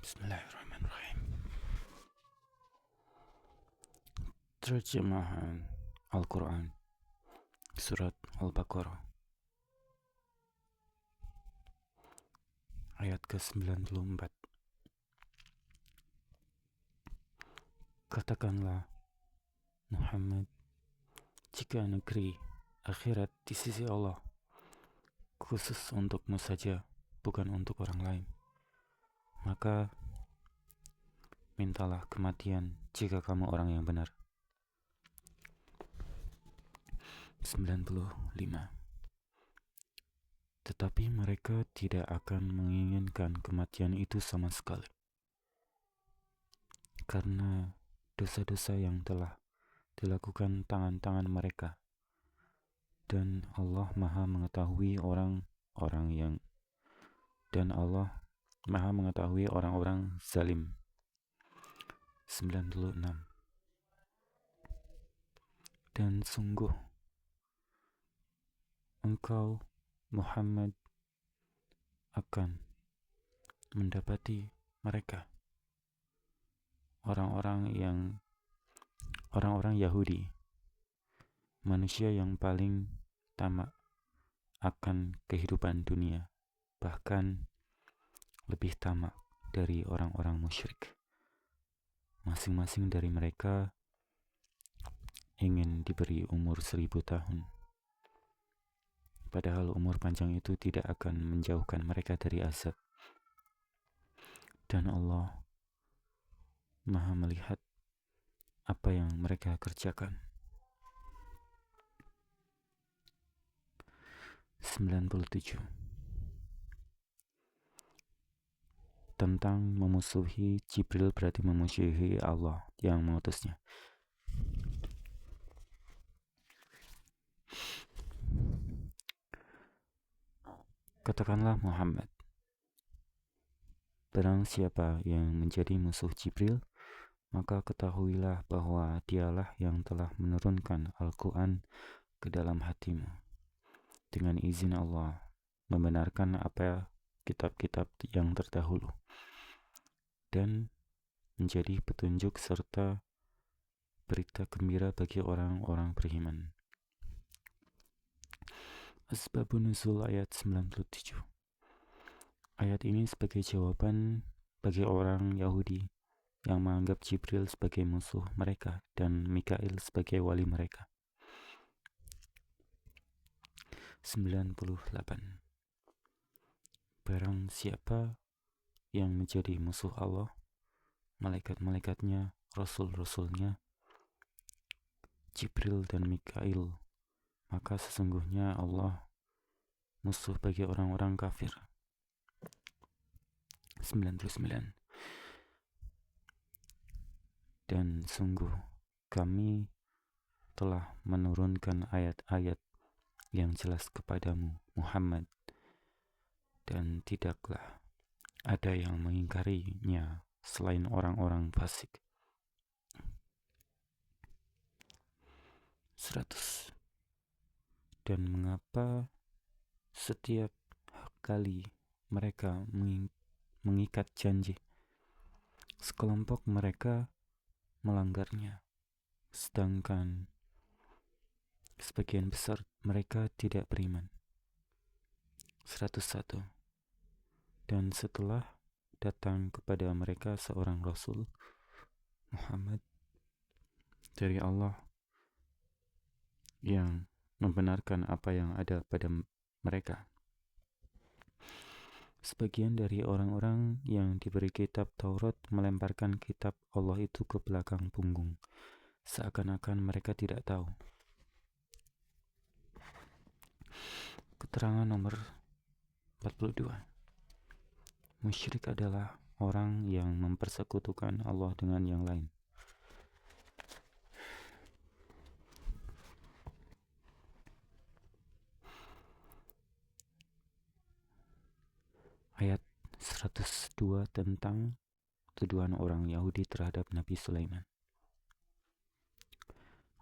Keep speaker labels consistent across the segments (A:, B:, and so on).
A: Bismillahirrahmanirrahim. Terjemahan Al-Quran Surat Al-Baqarah ayat ke-94. Katakanlah, Muhammad, jika negeri akhirat di sisi Allah khusus untukmu saja, bukan untuk orang lain, maka mintalah kematian jika kamu orang yang benar. 95. Tetapi mereka tidak akan menginginkan kematian itu sama sekali, karena dosa-dosa yang telah dilakukan tangan-tangan mereka, dan Allah Maha mengetahui orang-orang zalim. 96. Dan sungguh engkau Muhammad akan mendapati mereka orang-orang Yahudi, manusia yang paling tamak akan kehidupan dunia, bahkan lebih tamak dari orang-orang musyrik. Masing-masing dari mereka ingin diberi umur 1000 tahun, padahal umur panjang itu tidak akan menjauhkan mereka dari azab. Dan Allah Maha melihat apa yang mereka kerjakan. 97. Tentang memusuhi Jibril berarti memusuhi Allah yang mengutusnya. Katakanlah, Muhammad, barang siapa yang menjadi musuh Jibril, maka ketahuilah bahwa dialah yang telah menurunkan Al-Quran ke dalam hatimu dengan izin Allah, membenarkan apa kitab-kitab yang terdahulu, dan menjadi petunjuk serta berita gembira bagi orang-orang beriman. Asbabun Nuzul ayat 97. Ayat ini sebagai jawaban bagi orang Yahudi yang menganggap Jibril sebagai musuh mereka dan Mikail sebagai wali mereka. 98. Barang siapa yang menjadi musuh Allah, malaikat-malaikatnya, rasul-rasulnya, Jibril dan Mikail, maka sesungguhnya Allah musuh bagi orang-orang kafir. 99. Dan sungguh kami telah menurunkan ayat-ayat yang jelas kepadamu, Muhammad, dan tidaklah ada yang mengingkarinya selain orang-orang fasik. 100. Dan mengapa setiap kali mereka mengikat janji, sekelompok mereka melanggarnya, sedangkan sebagian besar mereka tidak beriman. 101. Dan setelah datang kepada mereka seorang Rasul, Muhammad, dari Allah, yang membenarkan apa yang ada pada mereka, sebagian dari orang-orang yang diberi kitab Taurat melemparkan kitab Allah itu ke belakang punggung, seakan-akan mereka tidak tahu. Keterangan nomor 42. Musyrik adalah orang yang mempersekutukan Allah dengan yang lain. Ayat 102 tentang tuduhan orang Yahudi terhadap Nabi Sulaiman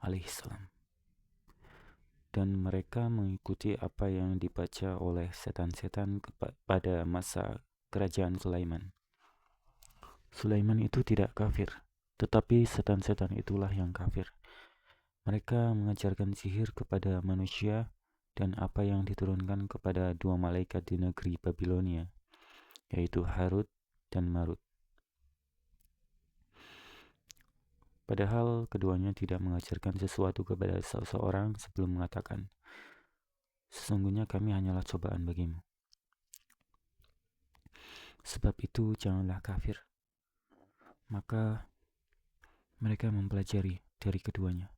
A: alaihissalam. Dan mereka mengikuti apa yang dibaca oleh setan-setan pada masa kerajaan Sulaiman. Sulaiman itu tidak kafir, tetapi setan-setan itulah yang kafir. Mereka mengajarkan sihir kepada manusia dan apa yang diturunkan kepada dua malaikat di negeri Babilonia, yaitu Harut dan Marut. Padahal keduanya tidak mengajarkan sesuatu kepada seseorang sebelum mengatakan, sesungguhnya kami hanyalah cobaan bagimu. Sebab itu janganlah kafir. Maka mereka mempelajari dari keduanya,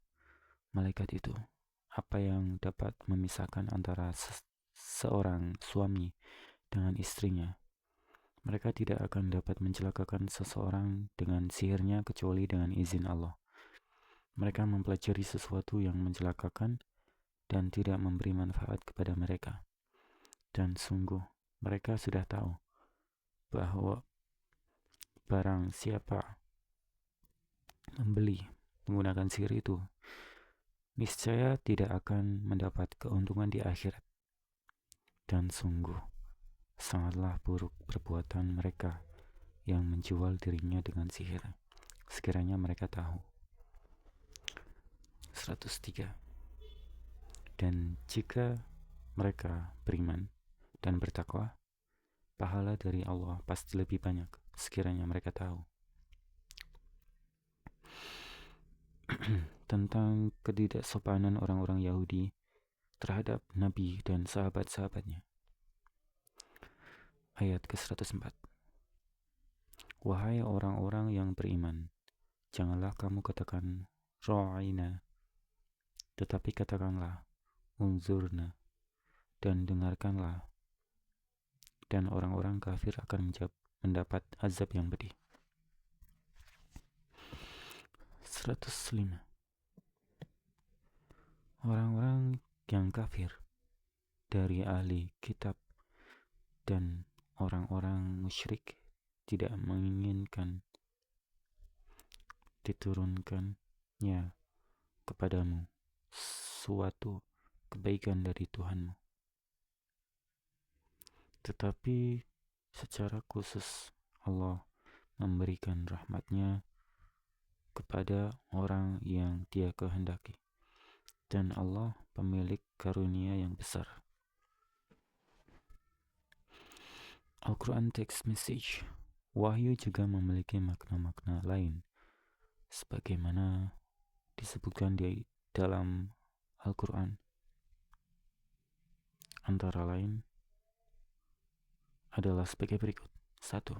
A: malaikat itu, apa yang dapat memisahkan antara seorang suami dengan istrinya. Mereka tidak akan dapat mencelakakan seseorang dengan sihirnya kecuali dengan izin Allah. Mereka mempelajari sesuatu yang mencelakakan dan tidak memberi manfaat kepada mereka. Dan sungguh, mereka sudah tahu bahwa barang siapa membeli menggunakan sihir itu, niscaya tidak akan mendapat keuntungan di akhirat. Dan sungguh, sangatlah buruk perbuatan mereka yang menjual dirinya dengan sihir, sekiranya mereka tahu. 103. Dan jika mereka beriman dan bertakwa, pahala dari Allah pasti lebih banyak, sekiranya mereka tahu. Tentang ketidaksopanan orang-orang Yahudi terhadap Nabi dan sahabat-sahabatnya. Ayat ke-104. Wahai orang-orang yang beriman, janganlah kamu katakan ra'ina, tetapi katakanlah unzurna, dan dengarkanlah, dan orang-orang kafir akan mendapat azab yang pedih. 105. Orang-orang yang kafir dari ahli kitab dan orang-orang musyrik tidak menginginkan diturunkannya kepadamu suatu kebaikan dari Tuhanmu, tetapi secara khusus Allah memberikan rahmatnya kepada orang yang Dia kehendaki, dan Allah pemilik karunia yang besar. Al-Quran Text Message. Wahyu juga memiliki makna-makna lain, sebagaimana disebutkan di dalam Al-Quran. Antara lain adalah sebagai berikut. 1.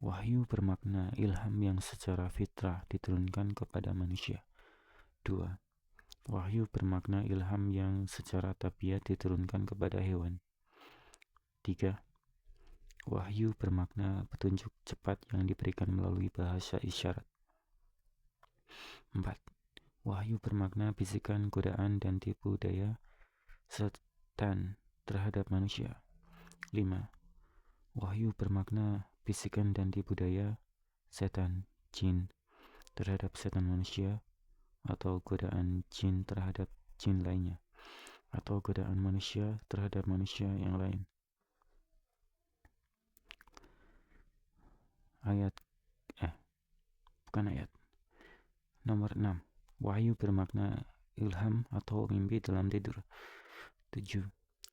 A: Wahyu bermakna ilham yang secara fitrah diturunkan kepada manusia. 2. Wahyu bermakna ilham yang secara tabiat diturunkan kepada hewan. 3. Wahyu bermakna petunjuk cepat yang diberikan melalui bahasa isyarat. 4. Wahyu bermakna bisikan, godaan, dan tipu daya setan terhadap manusia. 5. Wahyu bermakna bisikan dan tipu daya setan, jin, terhadap setan manusia, atau godaan jin terhadap jin lainnya, atau godaan manusia terhadap manusia yang lain. Nomor 6. Wahyu bermakna ilham atau mimpi dalam tidur. 7.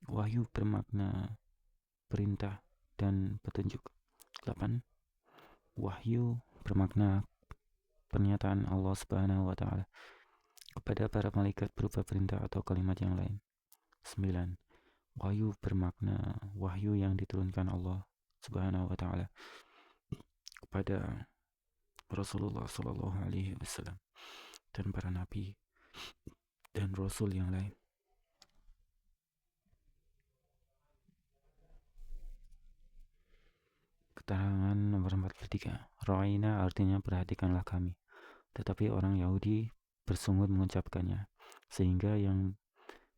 A: Wahyu bermakna perintah dan petunjuk. 8. Wahyu bermakna pernyataan Allah Subhanahu wa Ta'ala kepada para malaikat berupa perintah atau kalimat yang lain. 9. Wahyu bermakna wahyu yang diturunkan Allah Subhanahu wa Ta'ala kepada Rasulullah Sallallahu Alaihi Wasallam dan para nabi dan rasul yang lain. Keterangan nomor 43. Ra'ina artinya perhatikanlah kami, tetapi orang Yahudi bersungut mengucapkannya, sehingga yang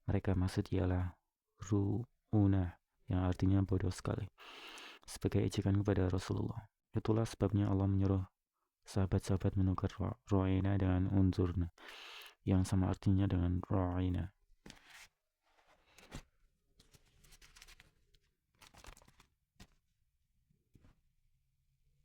A: mereka maksud ialah ru'una, yang artinya bodoh sekali, sebagai ejekan kepada Rasulullah. Itulah sebabnya Allah menyuruh sahabat-sahabat menukar ra'ina dengan unzurna, yang sama artinya dengan ra'ina.